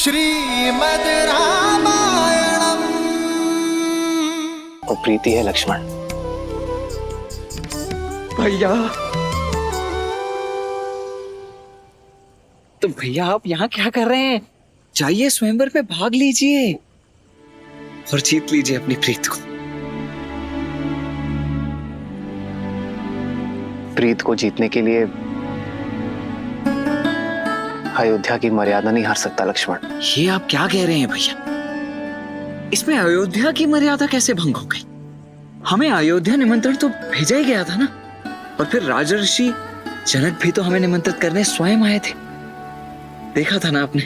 श्रीमद् रामायणम। वो प्रीति है लक्ष्मण। भैया, तो भैया आप यहाँ क्या कर रहे हैं? जाइए स्वयंवर में भाग लीजिए और जीत लीजिए अपनी प्रीत को। प्रीत को जीतने के लिए अयोध्या की मर्यादा नहीं हार सकता लक्ष्मण। ये आप क्या कह रहे हैं भैया? इसमें अयोध्या की मर्यादा कैसे भंग हो गई? हमें अयोध्या निमंत्रण तो भेजा ही गया था ना। और फिर राजर्षि जनक भी तो हमें निमंत्रित करने स्वयं आए थे, देखा था ना आपने।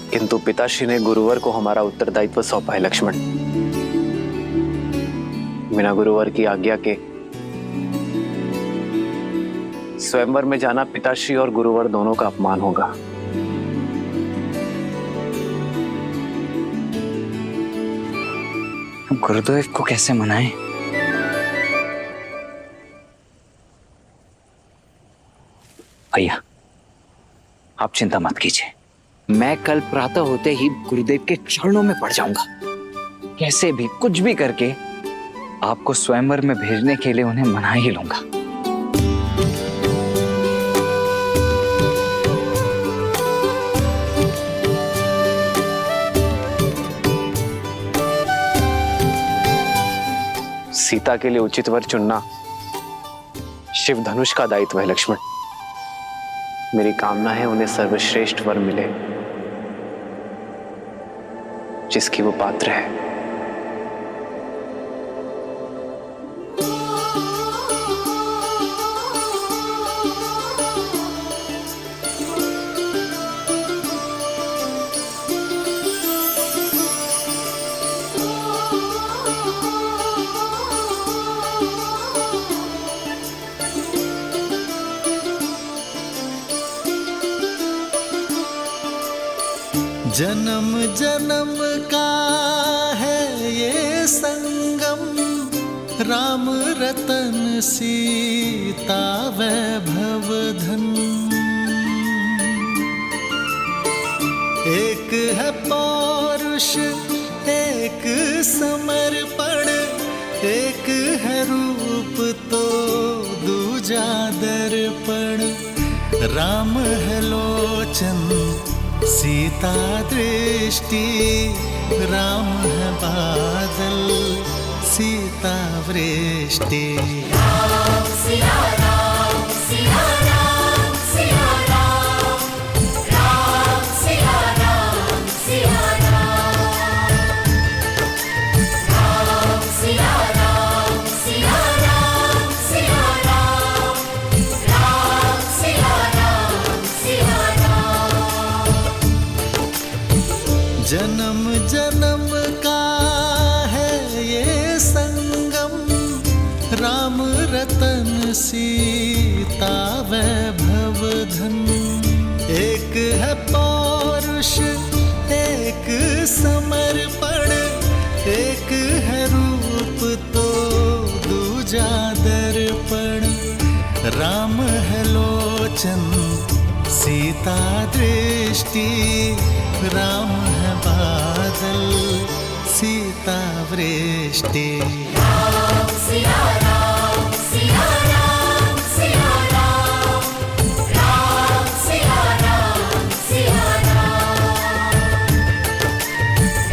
किंतु पिताश्री ने गुरुवर को हमारा उत्तरदायित्व सौंपा है लक्ष्मण। बिना गुरुवर की आज्ञा के स्वयंवर में जाना पिताश्री और गुरुवर दोनों का अपमान होगा। गुरुदेव को कैसे मनाएं? भैया आप चिंता मत कीजिए, मैं कल प्रातः होते ही गुरुदेव के चरणों में पड़ जाऊंगा। कैसे भी कुछ भी करके आपको स्वयंवर में भेजने के लिए उन्हें मना ही लूंगा। सीता के लिए उचित वर चुनना शिव धनुष का दायित्व है लक्ष्मण। मेरी कामना है उन्हें सर्वश्रेष्ठ वर मिले जिसकी वो पात्र है। जन्म जन्म का है ये संगम, राम रतन सीता वैभव धन। एक है पौरुष एक समर्पण, एक है रूप तो दूजा दर्पण। राम है लोचन सीता दृष्टि, राम है बादल सीता वृष्टि। राम सिया राम सिया राम सिया राम, राम सिया राम सिया राम, राम सिया राम सिया राम सिया राम, राम सिया राम सिया राम। जन्म जन्म का है ये संगम, राम रतन सीता वैभव धन। एक है पौरुष एक समर्पण, एक है रूप तो दूजा दर्पण। राम है लोचन सीता दृष्टि, राम है बादल सीता वृष्टि। राम सिया राम सिया राम सिया राम, राम सिया राम सिया राम,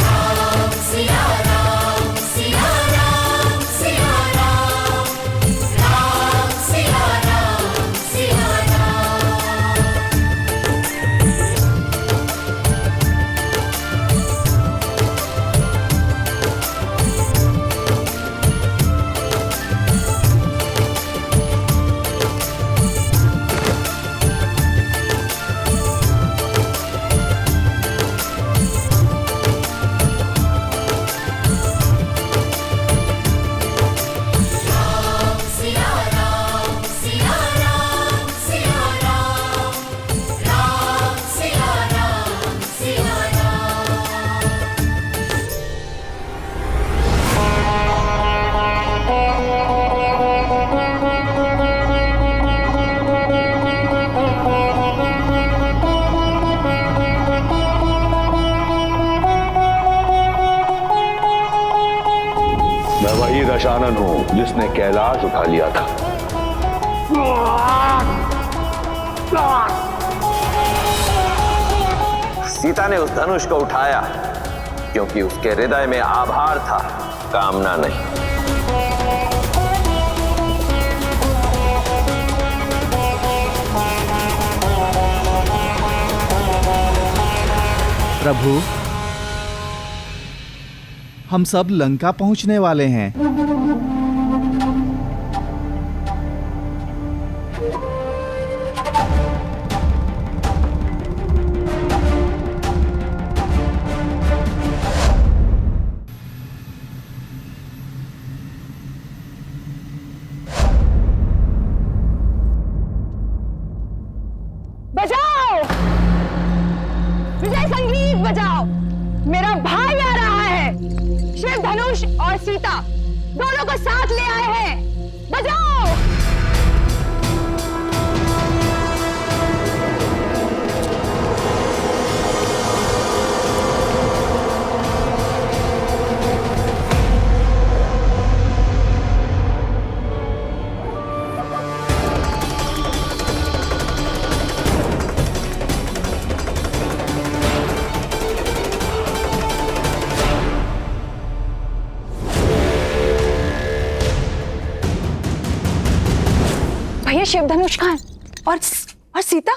राम सिया राम सिया राम सिया राम, राम सिया राम सिया राम। दशानन हूं जिसने कैलाश उठा लिया था। सीता ने उस धनुष को उठाया क्योंकि उसके हृदय में आभार था, कामना नहीं। प्रभु, हम सब लंका पहुंचने वाले हैं। बजाओ, विजय संगीत बजाओ। मेरा भाई आ रहा है। शिव धनुष और सीता दोनों को साथ ले आए हैं। बजाओ। भैया शिव धनुष कहाँ है? और सीता?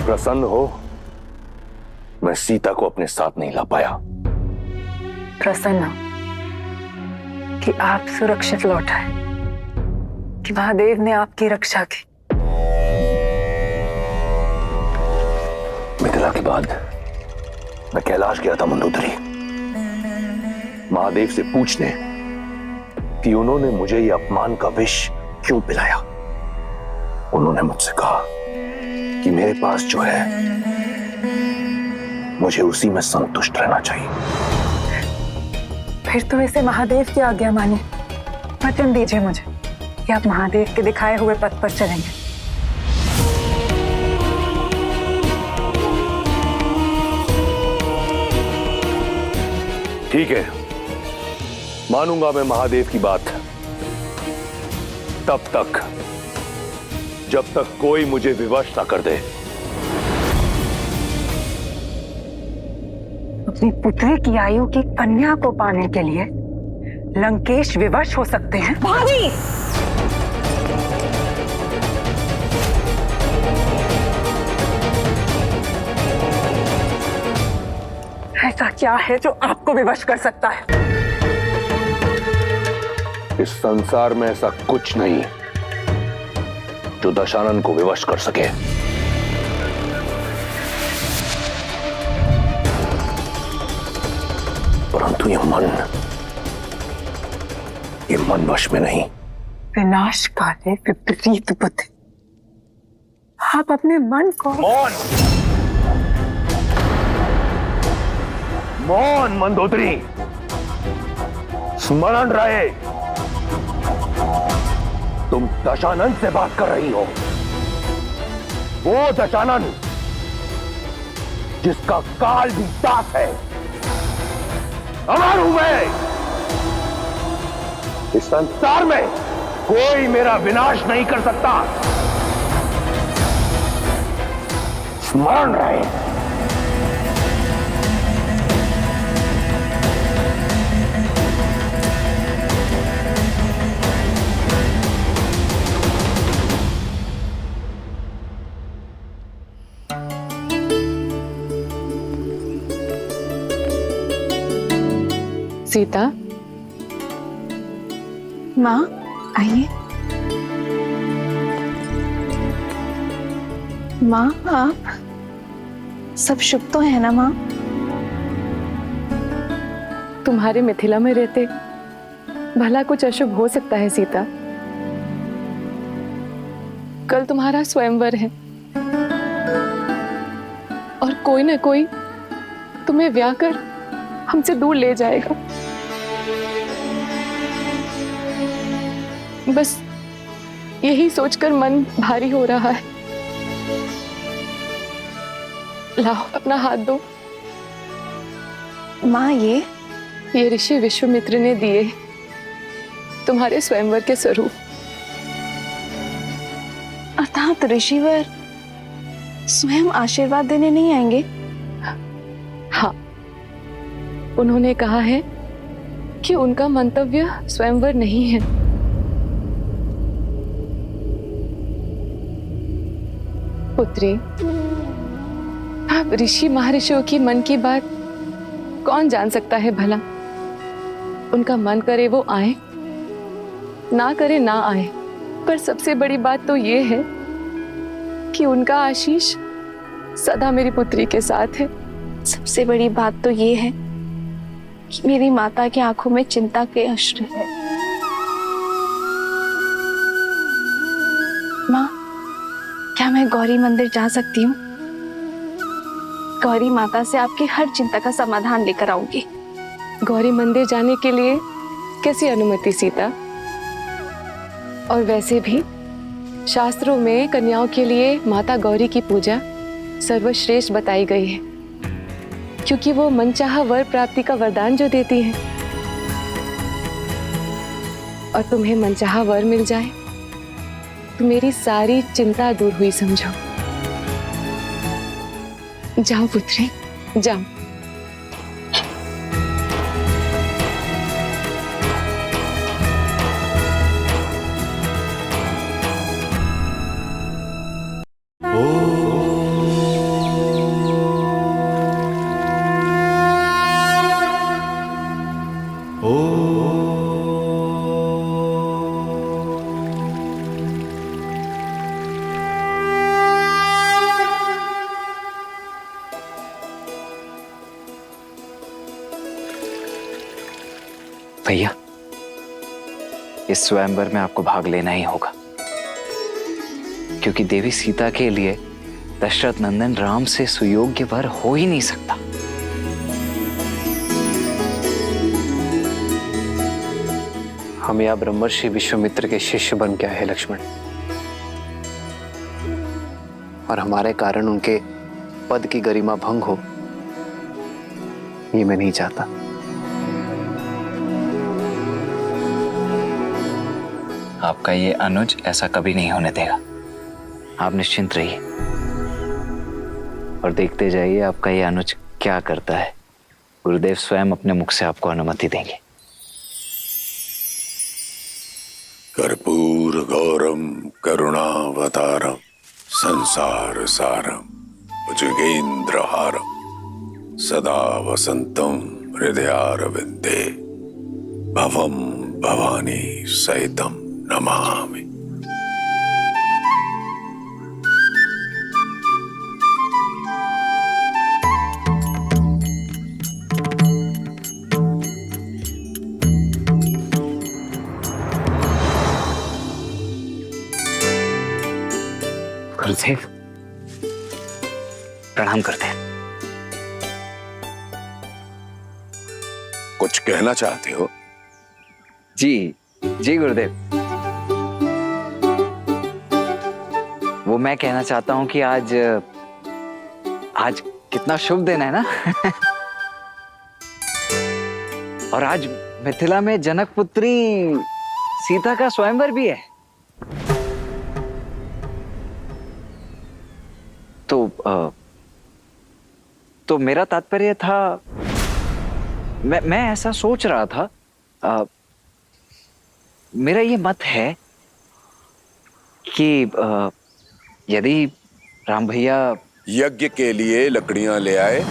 प्रसन्न हो, मैं सीता को अपने साथ नहीं ला पाया। प्रसन्न कि आप सुरक्षित लौट आए, कि महादेव ने आपकी रक्षा की। मिथिला के बाद मैं कैलाश गया था मंदोदरी, महादेव से पूछने कि उन्होंने मुझे ये अपमान का विष क्यों पिलाया। उन्होंने मुझसे कहा कि मेरे पास जो है मुझे उसी में संतुष्ट रहना चाहिए। फिर तो इसे महादेव की आज्ञा मानिए। वचन दीजिए मुझे कि आप महादेव के दिखाए हुए पथ पर चलेंगे। ठीक है, मानूंगा मैं महादेव की बात, तब तक जब तक कोई मुझे विवश ना कर दे। अपनी पुत्री की आयु की कन्या को पाने के लिए लंकेश विवश हो सकते हैं। भाभी! ऐसा क्या है जो आपको विवश कर सकता है? इस संसार में ऐसा कुछ नहीं जो दशानन को विवश कर सके। परंतु ये मन वश में नहीं। विनाश काले विपरीत बुद्धि। आप अपने मन को मौन मंदोदरी, स्मरण रहे तुम दशानन से बात कर रही हो। वो दशानन जिसका काल भी दास है। अमर हूं मैं। इस संसार में कोई मेरा विनाश नहीं कर सकता। स्मरण रहे। सीता, माँ आइए। माँ, आप सब शुभ तो है ना माँ? तुम्हारे मिथिला में रहते भला कुछ अशुभ हो सकता है सीता? कल तुम्हारा स्वयंवर है और कोई न कोई तुम्हें ब्याह कर हमसे दूर ले जाएगा। बस यही सोचकर मन भारी हो रहा है। लाओ अपना हाथ दो। माँ, ये ऋषि विश्वामित्र ने दिए तुम्हारे स्वयंवर के स्वरूप। अर्थात ऋषिवर स्वयं आशीर्वाद देने नहीं आएंगे? हाँ, उन्होंने कहा है कि उनका मंतव्य स्वयंवर नहीं है। पुत्री, अब ऋषि महर्षियों की मन की बात कौन जान सकता है भला। उनका मन करे वो आए, ना करे ना आए, पर सबसे बड़ी बात तो ये है कि उनका आशीष सदा मेरी पुत्री के साथ है। सबसे बड़ी बात तो ये है कि मेरी माता की आंखों में चिंता के अश्रु है। माँ, क्या मैं गौरी मंदिर जा सकती हूँ? गौरी माता से आपकी हर चिंता का समाधान लेकर आऊंगी। गौरी मंदिर जाने के लिए कैसी अनुमति सीता? और वैसे भी शास्त्रों में कन्याओं के लिए माता गौरी की पूजा सर्वश्रेष्ठ बताई गई है, क्योंकि वो मनचाहा वर प्राप्ति का वरदान जो देती है। और तुम्हें मनचाहा वर मिल जाए तो मेरी सारी चिंता दूर हुई समझो। जाओ पुत्री, जाओ। भैया, इस स्वयंवर में आपको भाग लेना ही होगा, क्योंकि देवी सीता के लिए दशरथ नंदन राम से सुयोग्य वर हो ही नहीं सकता। हम या ब्रह्मर्षि विश्वामित्र के शिष्य बन के आए हैं लक्ष्मण, और हमारे कारण उनके पद की गरिमा भंग हो, ये मैं नहीं चाहता। आपका ये अनुज ऐसा कभी नहीं होने देगा। आप निश्चिंत रहिए और देखते जाइए आपका ये अनुज क्या करता है। गुरुदेव स्वयं अपने मुख से आपको अनुमति देंगे। कर्पूर गौरम करुणावतारम संसार सारम भुजगेन्द्रहारम सदा वसंतम हृदयारविंदे भवम भवानी सहितम नमामि। गुरुदेव प्रणाम करते हैं। कुछ कहना चाहते हो? जी जी गुरुदेव, वो मैं कहना चाहता हूं कि आज कितना शुभ दिन है ना। और आज मिथिला में जनक पुत्री सीता का स्वयंवर भी है। तो मेरा तात्पर्य था, मैं ऐसा सोच रहा था, मेरा ये मत है कि यदि राम भैया यज्ञ के लिए लकड़ियां ले आए।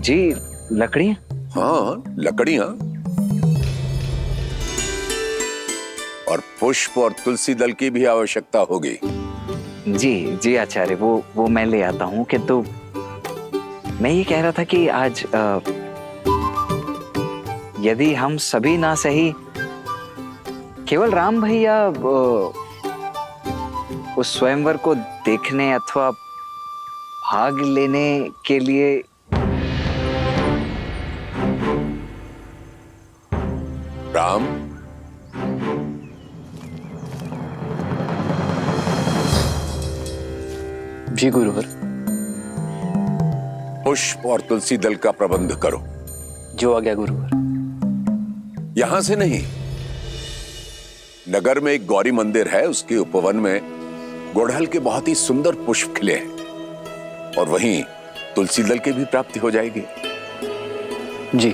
जी लकड़ियां? हाँ, लकड़ियां और पुष्प और तुलसी दल की भी आवश्यकता होगी। जी जी आचार्य, वो मैं ले आता हूँ। किंतु मैं ये कह रहा था कि आज यदि हम सभी ना सही, केवल राम भैया उस स्वयंवर को देखने अथवा भाग लेने के लिए राम, जी गुरुवर। पुष्प और तुलसी दल का प्रबंध करो। जो आ गया गुरुवर। यहां से नहीं, नगर में एक गौरी मंदिर है, उसके उपवन में गुड़हल के बहुत ही सुंदर पुष्प खिले हैं और वहीं तुलसी दल की भी प्राप्ति हो जाएगी। जी।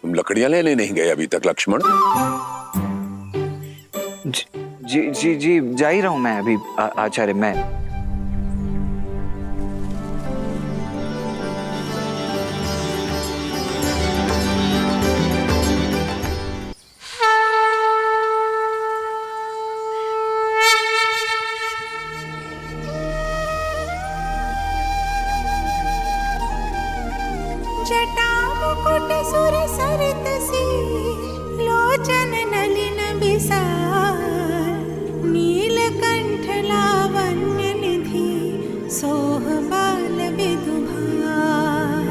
तुम लकड़ियां लेने नहीं गए अभी तक लक्ष्मण? जी जी जी, जा ही रहा हूं मैं अभी आचार्य। मैं जटा मुकुट सुर सरित सी लोचन नलिन बिसार नीलकंठ लावण्य निधि सोह बाल विदुभार।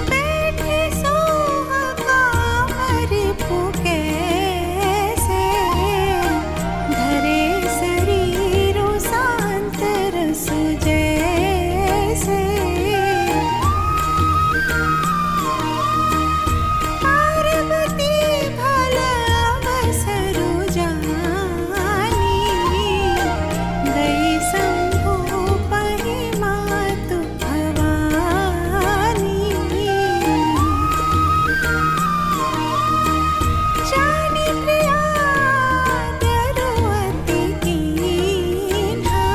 बैठे सोह कामर पुकैसे धरे शरीरो शांत रस जैसे। पार्वती भल अवसरु जानी गई शंभु पहि मातु भवानी। जानी प्रिया दरुअति कीन्हा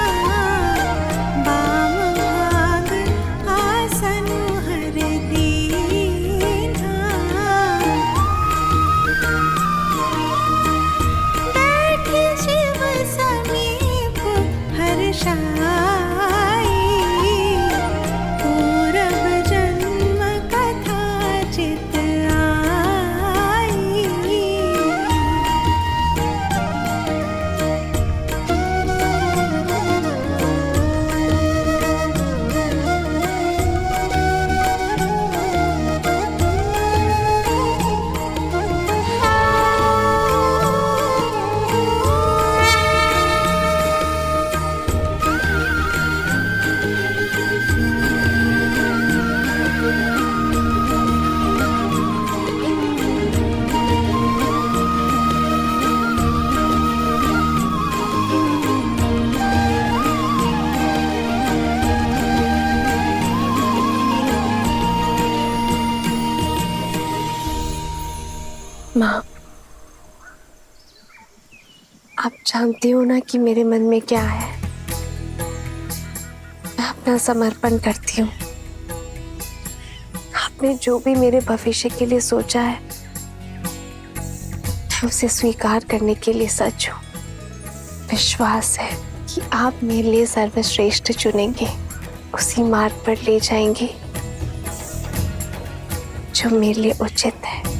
बाम भाग आसन हर दीन्हा। बैठी शिव समीप हर्षाई पूरब जन्म कथा चित आई। माँ, आप जानती हो ना कि मेरे मन में क्या है। मैं अपना समर्पण करती हूँ। आपने जो भी मेरे भविष्य के लिए सोचा है, मैं उसे स्वीकार करने के लिए सच हूँ। विश्वास है कि आप मेरे लिए सर्वश्रेष्ठ चुनेंगे, उसी मार्ग पर ले जाएंगे जो मेरे लिए उचित है।